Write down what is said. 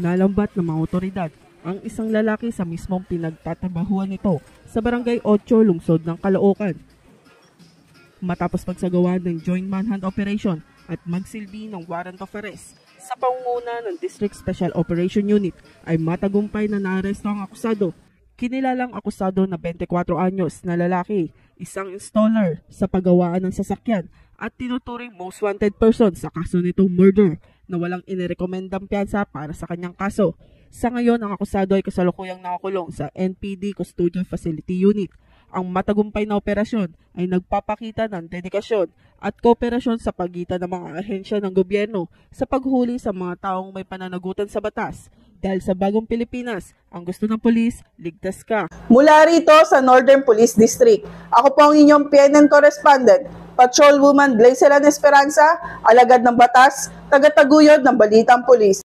Nalambat ng mga otoridad ang isang lalaki sa mismong pinagtatrabahuan nito sa Barangay 8, lungsod ng Caloocan. Matapos pagsagawa ng joint manhunt operation at magsilbi ng warrant of arrest sa pangunguna ng District Special Operation Unit ay matagumpay na naaresto ang akusado. Kinilalang akusado na 24 anyos na lalaki, isang installer sa paggawaan ng sasakyan at tinuturing most wanted person sa kaso nitong murder na walang inirekomendang piyansa para sa kanyang kaso. Sa ngayon, ang akusado ay kasalukuyang nakakulong sa NPD Custodial Facility Unit. Ang matagumpay na operasyon ay nagpapakita ng dedikasyon at kooperasyon sa pagitan ng mga ahensya ng gobyerno sa paghuli sa mga taong may pananagutan sa batas. Dahil sa bagong Pilipinas, ang gusto ng pulis, ligtas ka. Mula rito sa Northern Police District, ako po ang inyong PNN correspondent, Patrolwoman Glyceran Esperanza, alagad ng batas, tagataguyod ng Balitang Pulis.